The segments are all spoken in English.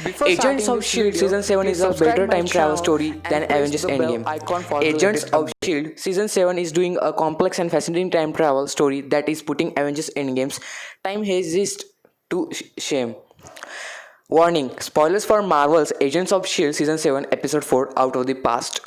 Before Agents starting of this Shield video, Season 7 please is a subscribe better my time travel channel story and than press Avengers the bell Endgame. icon for the Agents latest of update. Shield Season 7 is doing a complex and fascinating time travel story that is putting Avengers Endgame's time heist to shame. Warning, spoilers for Marvel's Agents of S.H.I.E.L.D. Season 7 Episode 4 Out of the Past.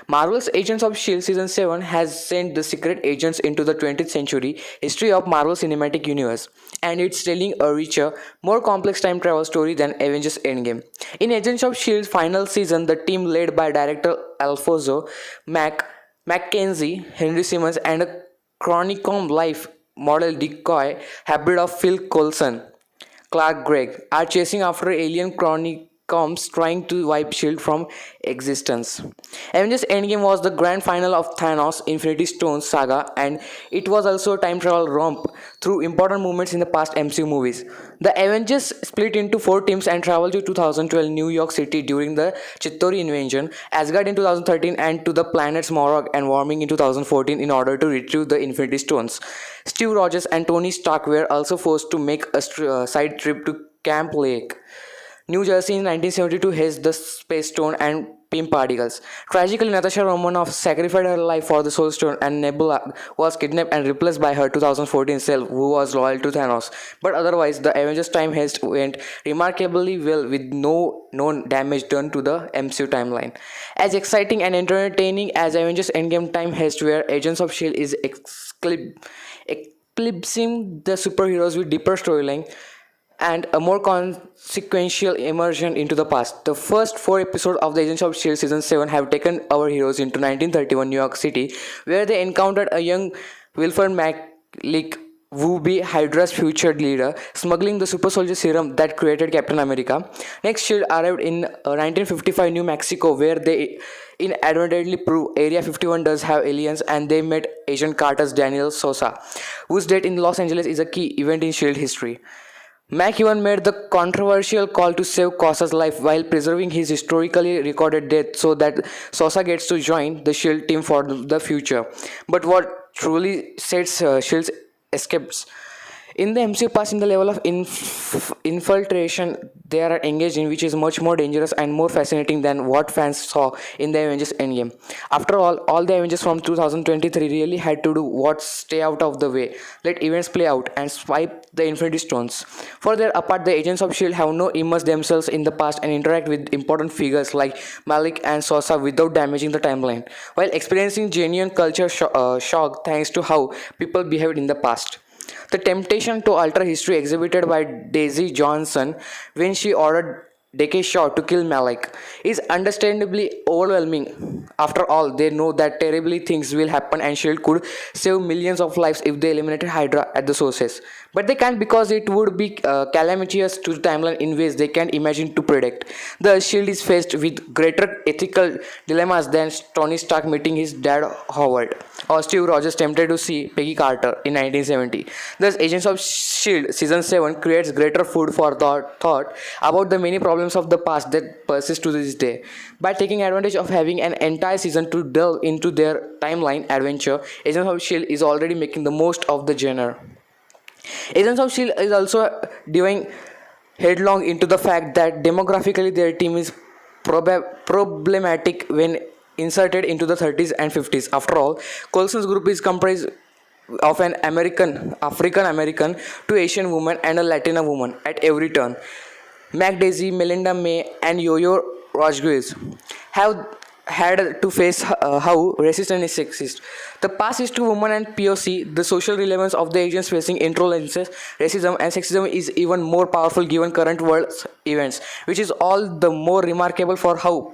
Marvel's Agents of S.H.I.E.L.D. Season 7 has sent the secret agents into the 20th century history of Marvel Cinematic Universe, and it's telling a richer, more complex time travel story than Avengers Endgame. In Agents of S.H.I.E.L.D.'s final season, the team led by Director Alphonso, Mack, MacKenzie, Henry Simmons, and a Chronicom life Model Decoy hybrid of Phil Coulson, Gregg are chasing after alien Chronicoms trying to wipe Shield from existence. Avengers Endgame was the grand final of Thanos Infinity Stones saga, and it was also a time travel romp through important moments in the past MCU movies. The Avengers split into four teams and traveled to 2012 New York City during the Chitauri invasion, Asgard in 2013, and to the planets Morag and Vormir in 2014 in order to retrieve the Infinity Stones. Steve Rogers and Tony Stark were also forced to make a side trip to Camp Lehigh, New Jersey in 1972 to haze the Space Stone and Pym particles. Tragically, Natasha Romanoff sacrificed her life for the Soul Stone, and Nebula was kidnapped and replaced by her 2014 self, who was loyal to Thanos. But otherwise, the Avengers time heist went remarkably well with no known damage done to the MCU timeline. As exciting and entertaining as Avengers Endgame time heist, where Agents of S.H.I.E.L.D. is eclipsing the superheroes with deeper storyline and a more consequential immersion into the past. The first four episodes of the Agents of S.H.I.E.L.D. Season 7 have taken our heroes into 1931 New York City, where they encountered a young Wilfred Malick, who be Hydra's future leader, smuggling the Super Soldier Serum that created Captain America. Next, Shield arrived in 1955 New Mexico, where they inadvertently prove Area 51 does have aliens, and they met Agent Carter's Daniel Sousa, whose death in Los Angeles is a key event in Shield history. Mack even made the controversial call to save Sousa's life while preserving his historically recorded death so that Sousa gets to join the SHIELD team for the future. But what truly sets SHIELD's escapes in the MCU past in the level of infiltration they are engaged in, which is much more dangerous and more fascinating than what fans saw in the Avengers Endgame. After all the Avengers from 2023 really had to do what stay out of the way, let events play out, and swipe the Infinity Stones. For their part, the Agents of S.H.I.E.L.D. have no immerse themselves in the past and interact with important figures like Malick and Sousa without damaging the timeline, while experiencing genuine culture shock thanks to how people behaved in the past. The temptation to alter history exhibited by Daisy Johnson when she ordered Deke Shaw to kill Malick is understandably overwhelming. After all, they know that terribly things will happen and Shield could save millions of lives if they eliminated Hydra at the sources. But they can't because it would be calamitous to the timeline in ways they can't imagine to predict. The Shield is faced with greater ethical dilemmas than Tony Stark meeting his dad Howard, or Steve Rogers tempted to see Peggy Carter in 1970. Thus, Agents of S.H.I.E.L.D. Season 7 creates greater food for thought about the many problems of the past that persist to this day. By taking advantage of having an entire season to delve into their timeline adventure, Agents of S.H.I.E.L.D. is already making the most of the genre. Agents of S.H.I.E.L.D. is also diving headlong into the fact that demographically their team is problematic when inserted into the 30s and 50s. After all, Coulson's group is comprised of an African American, two Asian women, and a Latina woman at every turn. Mack, Daisy, Melinda May, and Yo-Yo Rodriguez have had to face how racist and sexist the past is to women and POC. The social relevance of the agents facing intolerances, racism, and sexism is even more powerful given current world events, which is all the more remarkable for how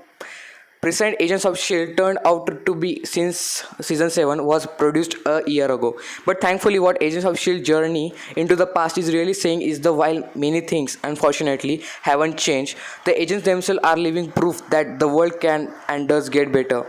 present Agents of S.H.I.E.L.D. turned out to be since Season 7 was produced a year ago. But thankfully, what Agents of S.H.I.E.L.D. journey into the past is really saying is that while many things, unfortunately, haven't changed, the agents themselves are living proof that the world can and does get better.